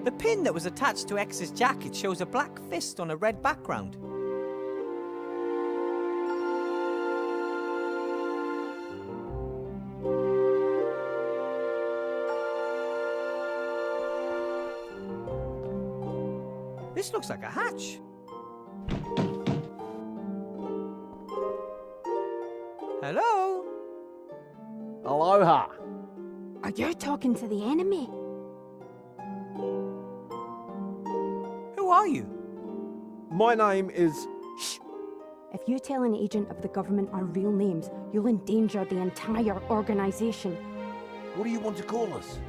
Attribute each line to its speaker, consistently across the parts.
Speaker 1: The pin that was attached to X's jacket shows a black fist on a red background. This looks like a hatch. Hello?
Speaker 2: Aloha.
Speaker 3: Are you talking to the enemy?
Speaker 1: Who are you?
Speaker 2: My name is...
Speaker 3: Shh! If you tell an agent of the government our real names, you'll endanger the entire organization.
Speaker 2: What do you want to call us?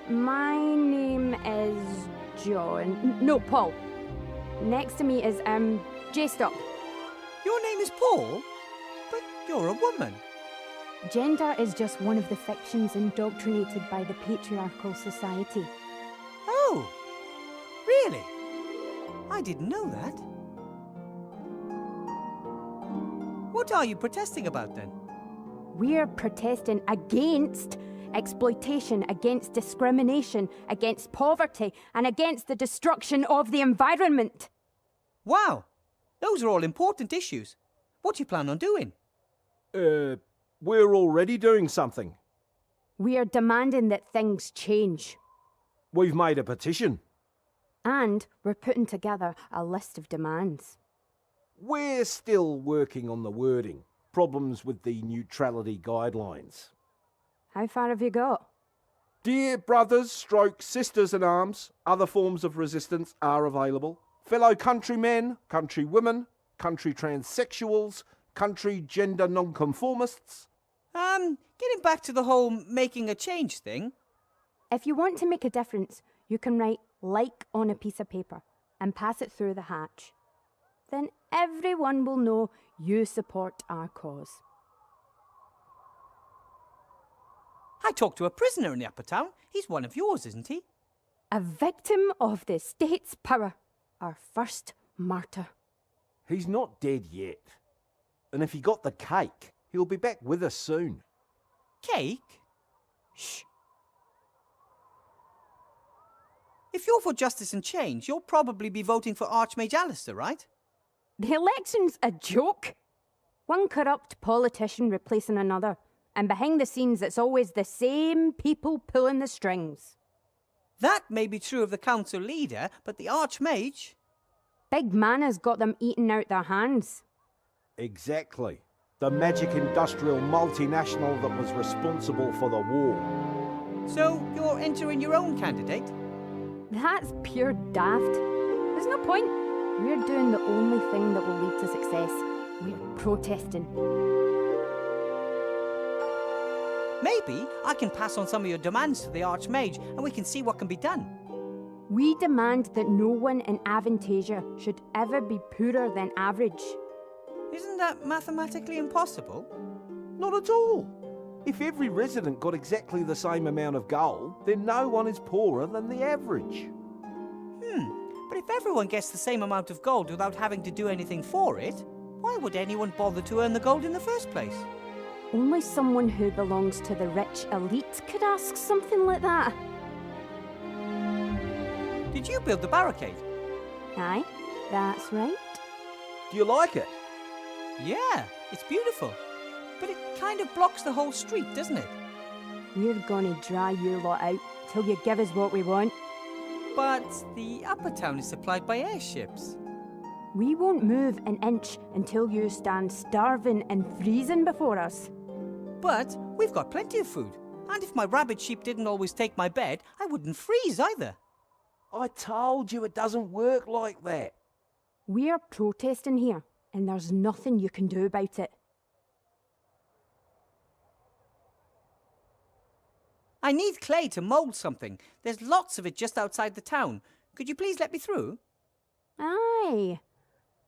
Speaker 3: My name is John. No, Paul. Next to me is, J-Stop.
Speaker 1: Your name is Paul? But you're a woman.
Speaker 3: Gender is just one of the fictions indoctrinated by the patriarchal society.
Speaker 1: Oh, really? I didn't know that. What are you protesting about then?
Speaker 3: We're protesting against exploitation, against discrimination, against poverty, and against the destruction of the environment.
Speaker 1: Wow, those are all important issues. What do you plan on doing?
Speaker 2: We're already doing something.
Speaker 3: We are demanding that things change.
Speaker 2: We've made a petition.
Speaker 3: And we're putting together a list of demands.
Speaker 2: We're still working on the wording. Problems with the neutrality guidelines.
Speaker 3: How far have you got?
Speaker 2: Dear brothers, stroke sisters in arms, other forms of resistance are available. Fellow countrymen, countrywomen, country transsexuals, country gender nonconformists.
Speaker 1: Getting back to the whole making a change thing.
Speaker 3: If you want to make a difference, you can write "like" on a piece of paper and pass it through the hatch. Then everyone will know you support our cause.
Speaker 1: I talked to a prisoner in the upper town. He's one of yours, isn't he?
Speaker 3: A victim of the state's power. Our first martyr.
Speaker 2: He's not dead yet. And if he got the cake, he'll be back with us soon.
Speaker 1: Cake? Shh. If you're for justice and change, you'll probably be voting for Archmage Alistair, right?
Speaker 3: The election's a joke. One corrupt politician replacing another. And behind the scenes, it's always the same people pulling the strings.
Speaker 1: That may be true of the council leader, but the Archmage...
Speaker 3: Big Mana's got them eating out their hands.
Speaker 2: Exactly. The magic industrial multinational that was responsible for the war.
Speaker 1: So you're entering your own candidate?
Speaker 3: That's pure daft. There's no point. We're doing the only thing that will lead to success. We're protesting.
Speaker 1: Maybe I can pass on some of your demands to the Archmage and we can see what can be done.
Speaker 3: We demand that no one in Avantasia should ever be poorer than average.
Speaker 1: Isn't that mathematically impossible?
Speaker 2: Not at all. If every resident got exactly the same amount of gold, then no one is poorer than the average.
Speaker 1: But if everyone gets the same amount of gold without having to do anything for it, why would anyone bother to earn the gold in the first place?
Speaker 3: Only someone who belongs to the rich elite could ask something like that.
Speaker 1: Did you build the barricade?
Speaker 3: Aye, that's right.
Speaker 2: Do you like it?
Speaker 1: Yeah, it's beautiful. But it kind of blocks the whole street, doesn't it?
Speaker 3: We're gonna dry you lot out till you give us what we want.
Speaker 1: But the upper town is supplied by airships.
Speaker 3: We won't move an inch until you stand starving and freezing before us.
Speaker 1: But we've got plenty of food. And if my rabbit sheep didn't always take my bed, I wouldn't freeze either.
Speaker 2: I told you it doesn't work like that.
Speaker 3: We're protesting here, and there's nothing you can do about it.
Speaker 1: I need clay to mould something. There's lots of it just outside the town. Could you please let me through?
Speaker 3: Aye.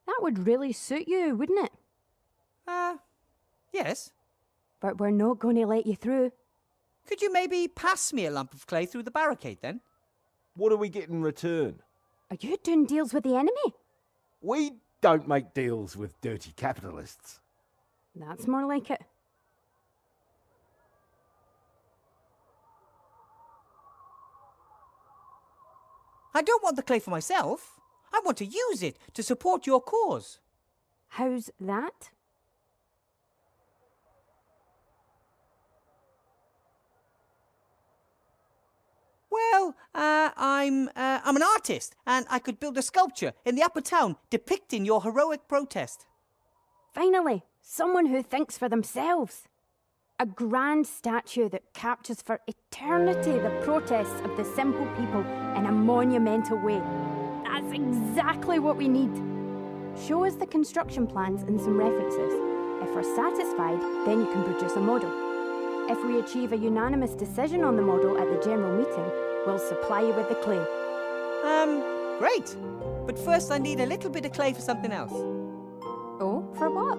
Speaker 3: That would really suit you, wouldn't it?
Speaker 1: Yes.
Speaker 3: But we're not going to let you through.
Speaker 1: Could you maybe pass me a lump of clay through the barricade then?
Speaker 2: What do we get in return?
Speaker 3: Are you doing deals with the enemy?
Speaker 2: We don't make deals with dirty capitalists.
Speaker 3: That's more like it.
Speaker 1: I don't want the clay for myself. I want to use it to support your cause.
Speaker 3: How's that?
Speaker 1: Well, I'm an artist, and I could build a sculpture in the upper town depicting your heroic protest.
Speaker 3: Finally, someone who thinks for themselves. A grand statue that captures for eternity the protests of the simple people in a monumental way. That's exactly what we need. Show us the construction plans and some references. If we're satisfied, then you can produce a model. If we achieve a unanimous decision on the model at the general meeting, we'll supply you with the clay.
Speaker 1: Great. But first I need a little bit of clay for something else.
Speaker 3: Oh, for what?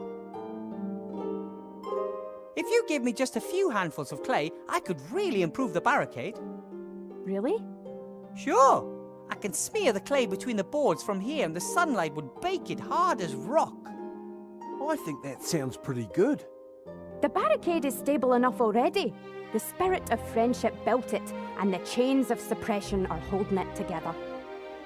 Speaker 1: If you give me just a few handfuls of clay, I could really improve the barricade.
Speaker 3: Really?
Speaker 1: Sure. I can smear the clay between the boards from here and the sunlight would bake it hard as rock.
Speaker 2: I think that sounds pretty good.
Speaker 3: The barricade is stable enough already. The spirit of friendship built it, and the chains of suppression are holding it together.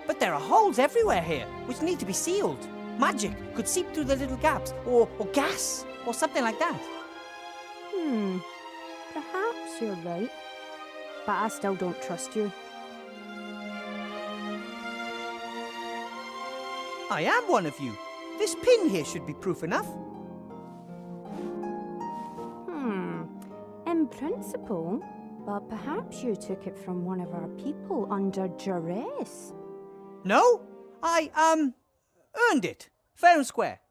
Speaker 1: But there are holes everywhere here, which need to be sealed. Magic could seep through the little gaps, or gas, or something like that.
Speaker 3: Perhaps you're right. But I still don't trust you.
Speaker 1: I am one of you. This pin here should be proof enough.
Speaker 3: In principle, but perhaps you took it from one of our people under duress.
Speaker 1: No, I, earned it. Fair and square.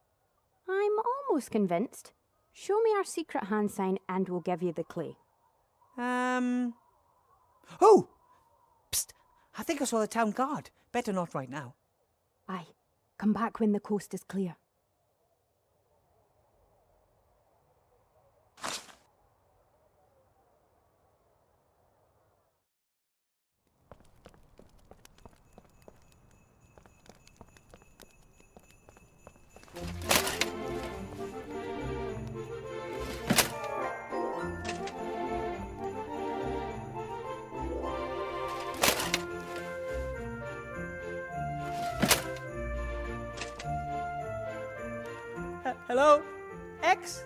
Speaker 3: I'm almost convinced. Show me our secret hand sign and we'll give you the clay.
Speaker 1: Oh! Psst! I think I saw the town guard. Better not right now.
Speaker 3: Aye, come back when the coast is clear.
Speaker 1: Hello? X?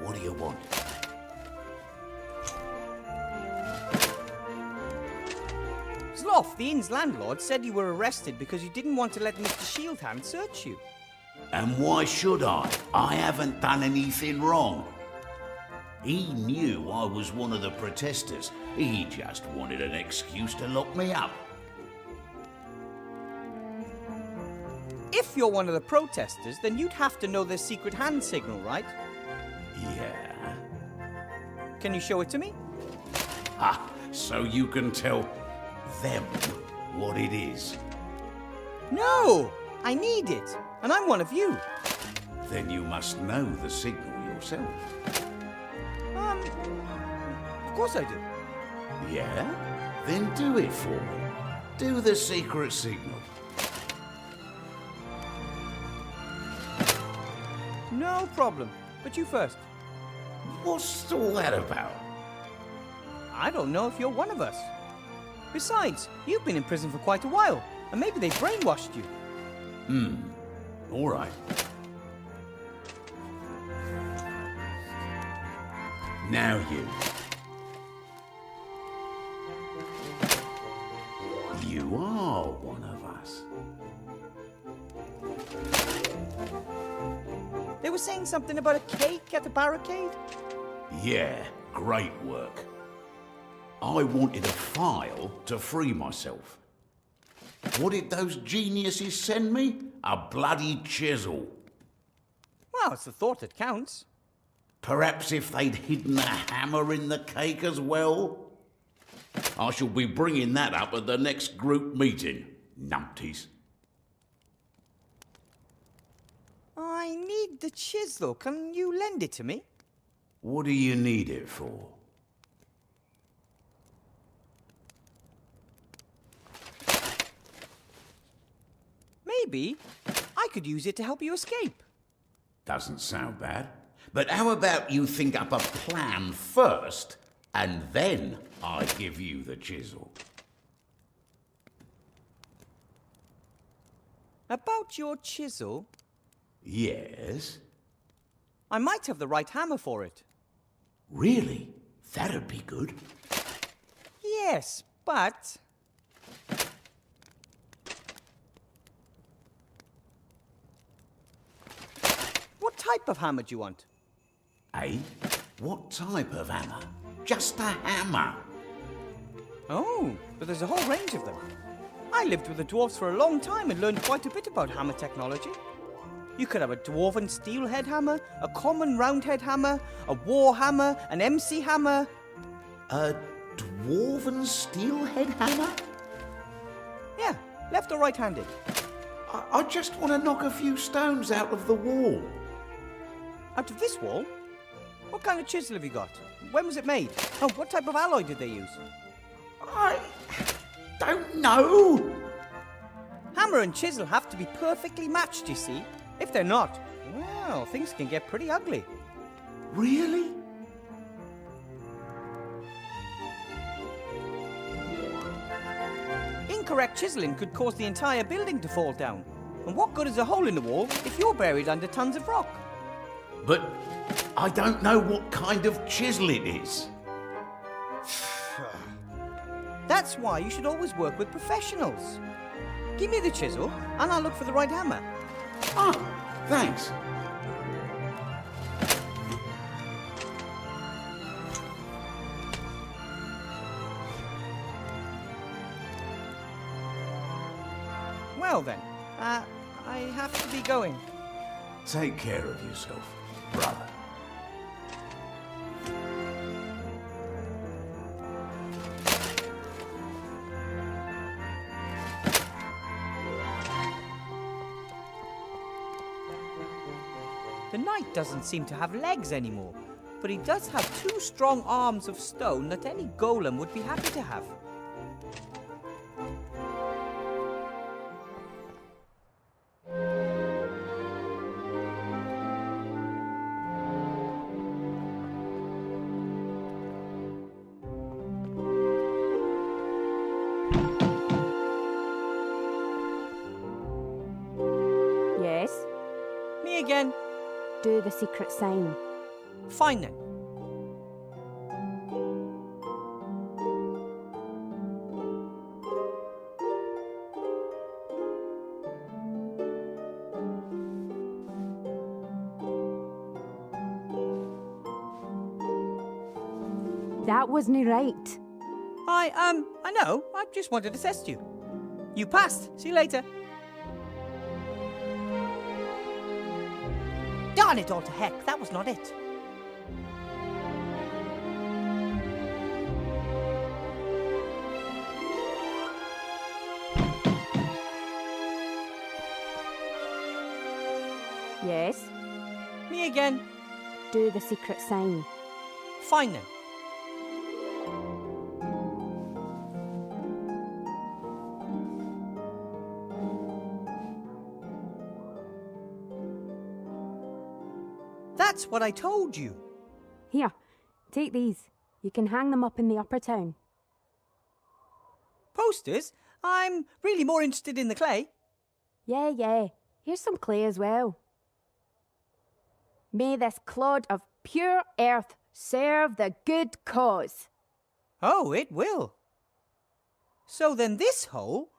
Speaker 4: What do you want?
Speaker 1: Sloth, the inn's landlord, said you were arrested because you didn't want to let Mr. Shieldhand search you.
Speaker 4: And why should I? I haven't done anything wrong. He knew I was one of the protesters. He just wanted an excuse to lock me up.
Speaker 1: If you're one of the protesters, then you'd have to know their secret hand signal, right?
Speaker 4: Yeah.
Speaker 1: Can you show it to me?
Speaker 4: Ha! So you can tell them what it is.
Speaker 1: No! I need it, and I'm one of you.
Speaker 4: Then you must know the signal yourself.
Speaker 1: Of course I do.
Speaker 4: Yeah? Then do it for me. Do the secret signal.
Speaker 1: No problem. But you first.
Speaker 4: What's all that about?
Speaker 1: I don't know if you're one of us. Besides, you've been in prison for quite a while, and maybe they brainwashed you.
Speaker 4: All right. Now you. You are one of us.
Speaker 1: They were saying something about a cake at the barricade?
Speaker 4: Yeah, great work. I wanted a file to free myself. What did those geniuses send me? A bloody chisel.
Speaker 1: Well, it's the thought that counts.
Speaker 4: Perhaps if they'd hidden a hammer in the cake as well? I shall be bringing that up at the next group meeting, numpties.
Speaker 1: I need the chisel. Can you lend it to me?
Speaker 4: What do you need it for?
Speaker 1: Maybe I could use it to help you escape.
Speaker 4: Doesn't sound bad. But how about you think up a plan first, and then I give you the chisel?
Speaker 1: About your chisel,
Speaker 4: Yes?
Speaker 1: I might have the right hammer for it.
Speaker 4: Really? That'd be good.
Speaker 1: Yes, but... What type of hammer do you want?
Speaker 4: Eh? What type of hammer? Just a hammer.
Speaker 1: Oh, but there's a whole range of them. I lived with the dwarves for a long time and learned quite a bit about hammer technology. You could have a dwarven steel head hammer, a common roundhead hammer, a war hammer, an MC hammer.
Speaker 4: A dwarven steelhead hammer?
Speaker 1: Yeah, left or right-handed.
Speaker 4: I just want to knock a few stones out of the wall.
Speaker 1: Out of this wall? What kind of chisel have you got? When was it made? Oh, what type of alloy did they use?
Speaker 4: I don't know.
Speaker 1: Hammer and chisel have to be perfectly matched, you see. If they're not, well, things can get pretty ugly.
Speaker 4: Really?
Speaker 1: Incorrect chiseling could cause the entire building to fall down. And what good is a hole in the wall if you're buried under tons of rock?
Speaker 4: But I don't know what kind of chisel it is.
Speaker 1: That's why you should always work with professionals. Give me the chisel, and I'll look for the right hammer.
Speaker 4: Ah, thanks.
Speaker 1: Well then, I have to be going.
Speaker 4: Take care of yourself, brother.
Speaker 1: The knight doesn't seem to have legs anymore, but he does have two strong arms of stone that any golem would be happy to have.
Speaker 3: Yes?
Speaker 1: Me again.
Speaker 3: Do the secret sign.
Speaker 1: Fine then.
Speaker 3: That wasn't right.
Speaker 1: I know. I just wanted to test you. You passed. See you later. Darn it all to heck, that was not it.
Speaker 3: Yes?
Speaker 1: Me again.
Speaker 3: Do the secret sign.
Speaker 1: Fine then. That's what I told you.
Speaker 3: Here, take these. You can hang them up in the upper town.
Speaker 1: Posters? I'm really more interested in the clay.
Speaker 3: Yeah. Here's some clay as well. May this clod of pure earth serve the good cause.
Speaker 1: Oh, it will. So then this hole...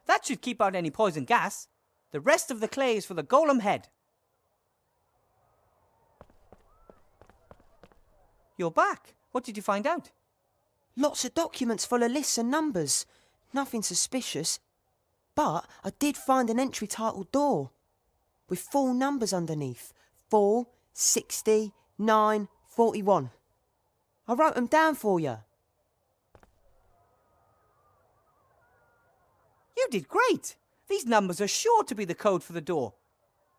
Speaker 1: That should keep out any poison gas. The rest of the clay is for the golem head. You're back. What did you find out?
Speaker 5: Lots of documents full of lists and numbers. Nothing suspicious. But I did find an entry titled door with 4 numbers underneath. 4, 60, 9, 41. I wrote them down for you.
Speaker 1: You did great. These numbers are sure to be the code for the door.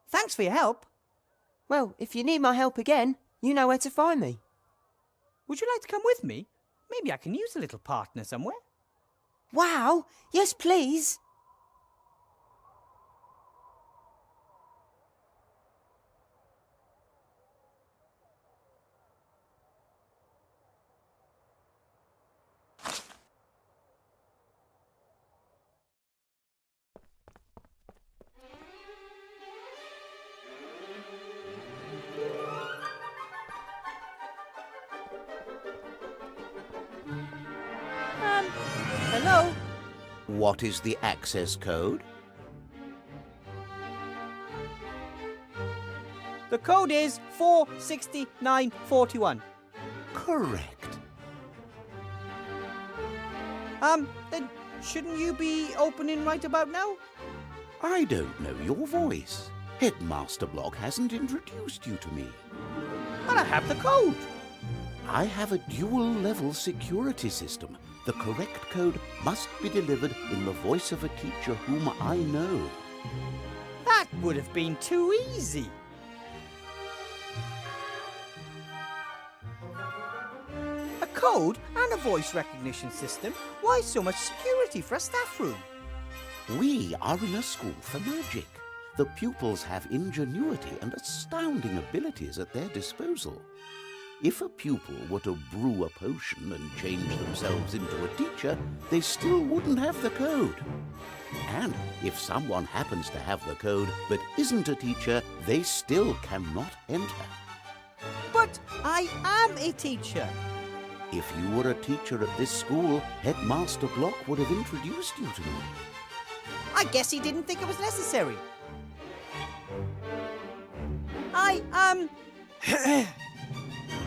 Speaker 1: Thanks for your help.
Speaker 5: Well, if you need my help again, you know where to find me.
Speaker 1: Would you like to come with me? Maybe I can use a little partner somewhere.
Speaker 5: Wow, yes please.
Speaker 4: What is the access code?
Speaker 1: The code is 46941.
Speaker 4: Correct.
Speaker 1: Then shouldn't you be opening right about now?
Speaker 4: I don't know your voice. Headmaster Block hasn't introduced you to me.
Speaker 1: But I have the code.
Speaker 4: I have a dual-level security system. The correct code must be delivered in the voice of a teacher whom I know.
Speaker 1: That would have been too easy. A code and a voice recognition system? Why so much security for a staff room?
Speaker 4: We are in a school for magic. The pupils have ingenuity and astounding abilities at their disposal. If a pupil were to brew a potion and change themselves into a teacher, they still wouldn't have the code. And if someone happens to have the code but isn't a teacher, they still cannot enter.
Speaker 1: But I am a teacher.
Speaker 4: If you were a teacher at this school, Headmaster Block would have introduced you to me.
Speaker 1: I guess he didn't think it was necessary.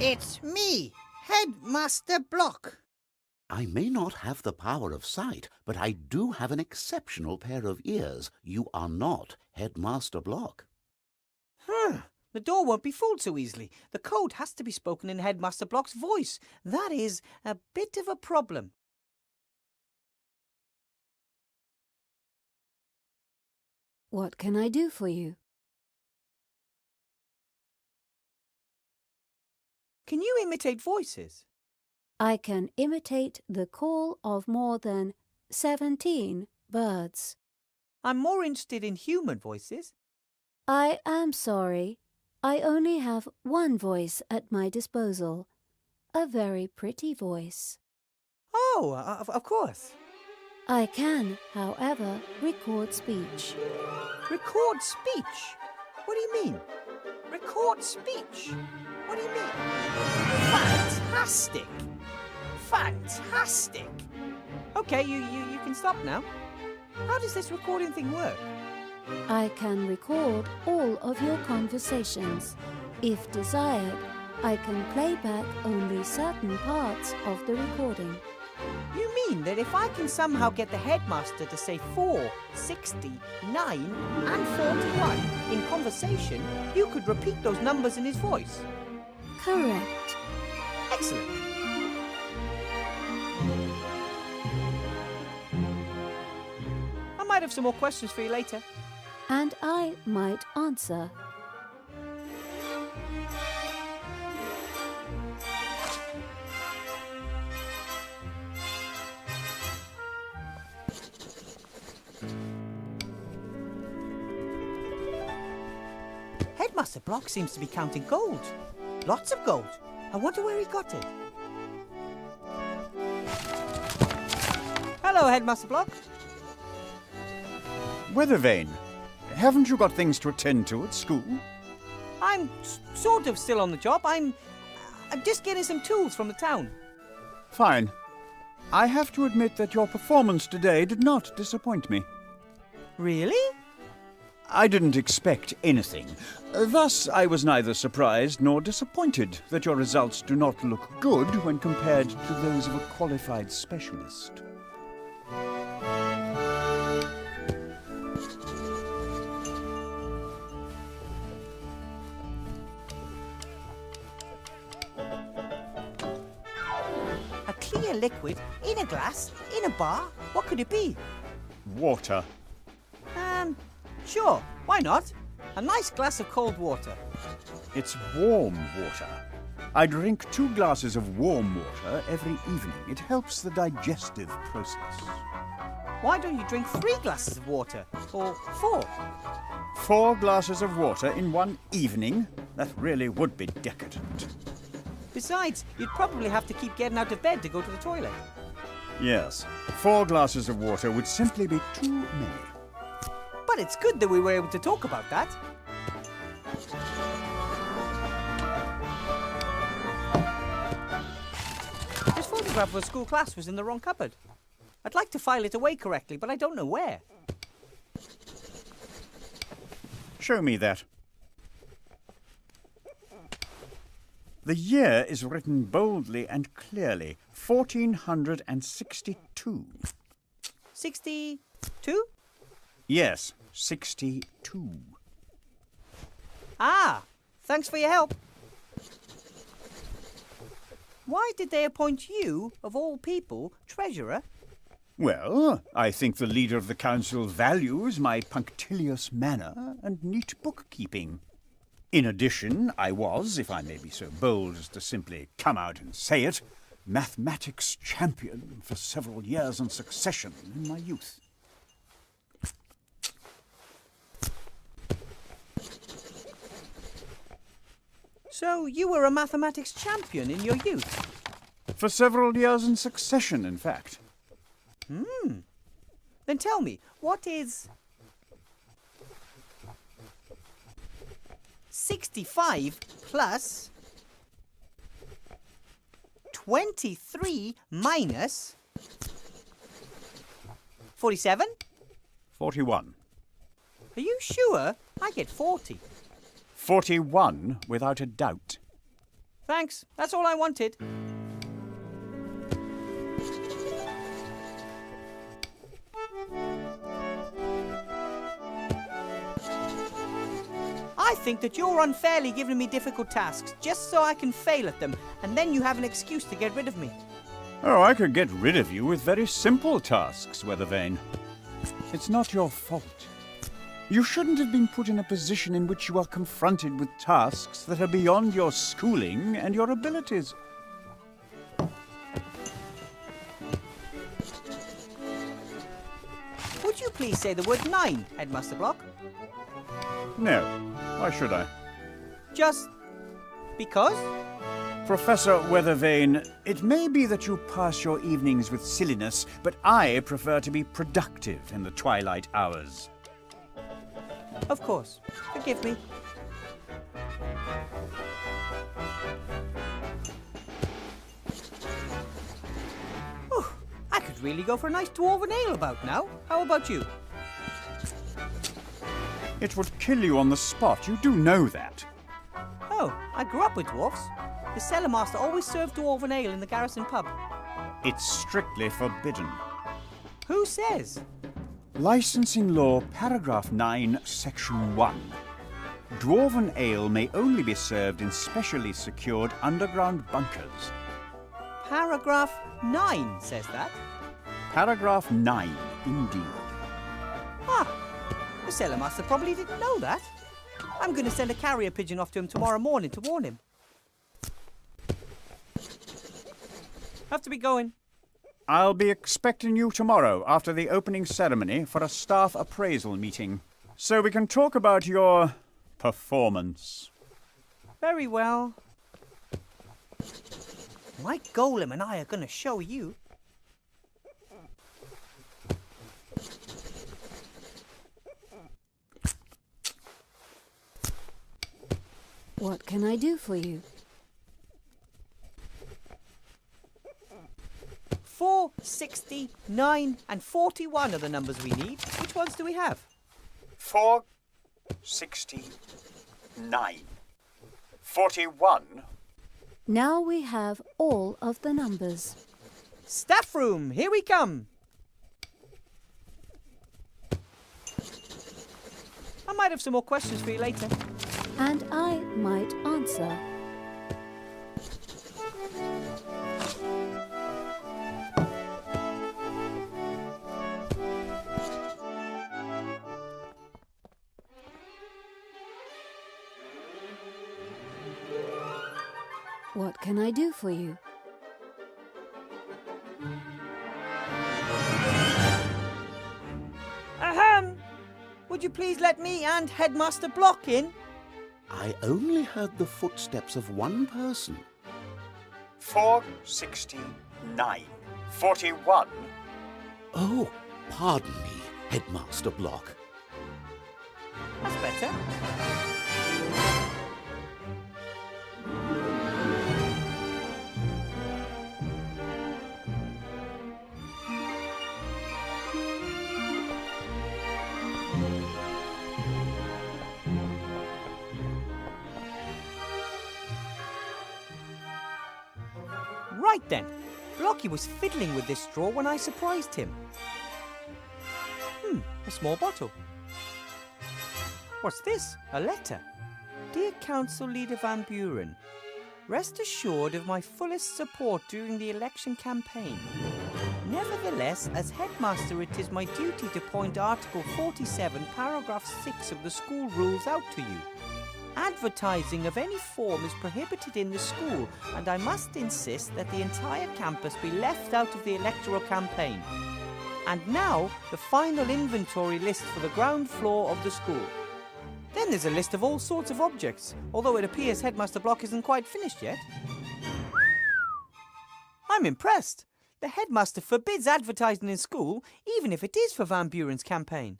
Speaker 1: It's me, Headmaster Block.
Speaker 4: I may not have the power of sight, but I do have an exceptional pair of ears. You are not Headmaster Block.
Speaker 1: The door won't be fooled so easily. The code has to be spoken in Headmaster Block's voice. That is a bit of a problem.
Speaker 6: What can I do for you?
Speaker 1: Can you imitate voices?
Speaker 6: I can imitate the call of more than 17 birds.
Speaker 1: I'm more interested in human voices.
Speaker 6: I am sorry. I only have one voice at my disposal. A very pretty voice.
Speaker 1: Oh, of course.
Speaker 6: I can, however, record speech.
Speaker 1: Record speech? What do you mean? Record speech? What do you mean? Fantastic! Fantastic! Okay, you can stop now. How does this recording thing work?
Speaker 6: I can record all of your conversations. If desired, I can play back only certain parts of the recording.
Speaker 1: You mean that if I can somehow get the headmaster to say 4, 69 and 41 in conversation, you could repeat those numbers in his voice?
Speaker 6: Correct.
Speaker 1: Excellent. I might have some more questions for you later.
Speaker 6: And I might answer.
Speaker 1: Headmaster Block seems to be counting gold. Lots of gold. I wonder where he got it. Hello, Headmaster Block.
Speaker 7: Weathervane, haven't you got things to attend to at school?
Speaker 1: I'm sort of still on the job. I'm just getting some tools from the town.
Speaker 7: Fine. I have to admit that your performance today did not disappoint me.
Speaker 1: Really?
Speaker 7: I didn't expect anything. Thus, I was neither surprised nor disappointed that your results do not look good when compared to those of a qualified specialist.
Speaker 1: A clear liquid in a glass, in a bar? What could it be?
Speaker 7: Water.
Speaker 1: Sure, why not? A nice glass of cold water.
Speaker 7: It's warm water. I drink 2 glasses of warm water every evening. It helps the digestive process.
Speaker 1: Why don't you drink 3 glasses of water? Or 4?
Speaker 7: 4 glasses of water in one evening? That really would be decadent.
Speaker 1: Besides, you'd probably have to keep getting out of bed to go to the toilet.
Speaker 7: Yes, 4 glasses of water would simply be too many.
Speaker 1: But it's good that we were able to talk about that. This photograph of a school class was in the wrong cupboard. I'd like to file it away correctly, but I don't know where.
Speaker 7: Show me that. The year is written boldly and clearly. 1462.
Speaker 1: 62?
Speaker 7: Yes, 62.
Speaker 1: Ah, thanks for your help. Why did they appoint you, of all people, treasurer?
Speaker 7: Well, I think the leader of the council values my punctilious manner and neat bookkeeping. In addition, I was, if I may be so bold as to simply come out and say it, mathematics champion for several years in succession in my youth.
Speaker 1: So you were a mathematics champion in your youth?
Speaker 7: For several years in succession, in fact.
Speaker 1: Then tell me, what is 65 plus 23 minus 47?
Speaker 7: 41.
Speaker 1: Are you sure? I get 40.
Speaker 7: 41, without a doubt.
Speaker 1: Thanks, that's all I wanted. I think that you're unfairly giving me difficult tasks just so I can fail at them, and then you have an excuse to get rid of me.
Speaker 7: Oh, I could get rid of you with very simple tasks, Weathervane. It's not your fault. You shouldn't have been put in a position in which you are confronted with tasks that are beyond your schooling and your abilities.
Speaker 1: Would you please say the word 9, Headmaster Block?
Speaker 7: No. Why should I?
Speaker 1: Just because?
Speaker 7: Professor Weathervane, it may be that you pass your evenings with silliness, but I prefer to be productive in the twilight hours.
Speaker 1: Of course. Forgive me. Whew, I could really go for a nice dwarven ale about now. How about you?
Speaker 7: It would kill you on the spot. You do know that.
Speaker 1: Oh, I grew up with dwarfs. The cellar master always served dwarven ale in the garrison pub.
Speaker 7: It's strictly forbidden.
Speaker 1: Who says?
Speaker 7: Licensing Law, Paragraph 9, Section 1. Dwarven ale may only be served in specially secured underground bunkers.
Speaker 1: Paragraph 9 says that.
Speaker 7: Paragraph 9, indeed.
Speaker 1: Ah, the cellar master probably didn't know that. I'm going to send a carrier pigeon off to him tomorrow morning to warn him. Have to be going.
Speaker 7: I'll be expecting you tomorrow after the opening ceremony for a staff appraisal meeting, so we can talk about your performance.
Speaker 1: Very well. My golem and I are going to show you.
Speaker 6: What can I do for you?
Speaker 1: 4, 60, 9 and 41 are the numbers we need. Which ones do we have?
Speaker 7: 4, 69, 41.
Speaker 6: Now we have all of the numbers.
Speaker 1: Staff room, here we come. I might have some more questions for you later.
Speaker 6: And I might answer. What can I do for you?
Speaker 1: Ahem! Would you please let me and Headmaster Block in?
Speaker 4: I only heard the footsteps of one person.
Speaker 7: 4, 69, 41.
Speaker 4: Oh, pardon me, Headmaster Block.
Speaker 1: That's better. Right then, Blocky was fiddling with this straw when I surprised him. A small bottle. What's this? A letter. Dear Council Leader Van Buren, rest assured of my fullest support during the election campaign. Nevertheless, as headmaster, it is my duty to point Article 47, Paragraph 6 of the school rules out to you. Advertising of any form is prohibited in the school, and I must insist that the entire campus be left out of the electoral campaign. And now, the final inventory list for the ground floor of the school. Then there's a list of all sorts of objects, although it appears Headmaster Block isn't quite finished yet. I'm impressed. The headmaster forbids advertising in school, even if it is for Van Buren's campaign.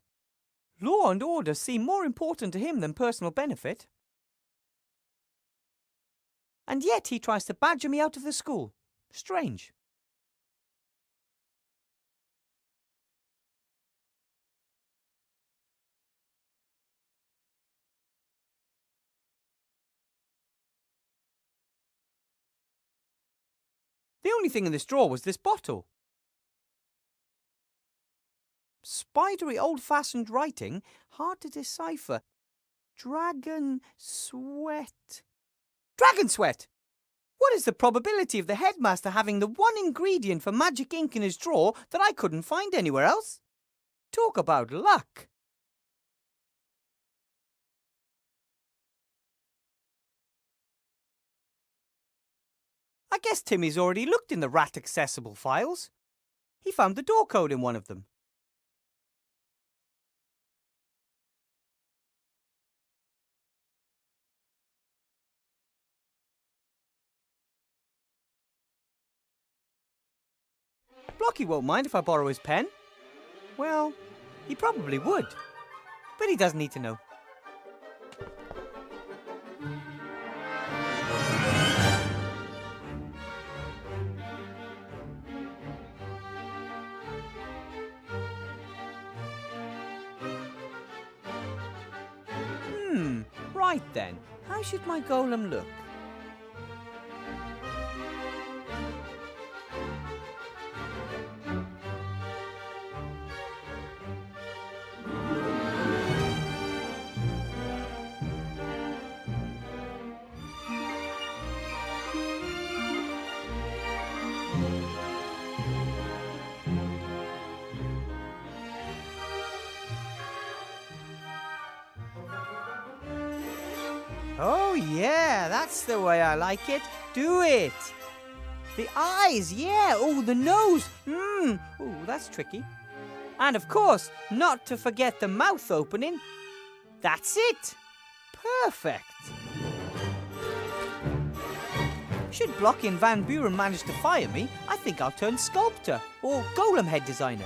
Speaker 1: Law and order seem more important to him than personal benefit. And yet he tries to badger me out of the school. Strange. The only thing in this drawer was this bottle. Spidery old-fashioned writing, hard to decipher. Dragon sweat. Dragon sweat! What is the probability of the headmaster having the one ingredient for magic ink in his drawer that I couldn't find anywhere else? Talk about luck. I guess Timmy's already looked in the rat-accessible files. He found the door code in one of them. Blocky won't mind if I borrow his pen. Well, he probably would. But he doesn't need to know. Right then, how should my golem look? Oh yeah, that's the way I like it. Do it. The eyes, yeah. Oh, the nose. Oh, that's tricky. And of course, not to forget the mouth opening. That's it. Perfect. Should Blocky and Van Buren manage to fire me, I think I'll turn sculptor or golem head designer.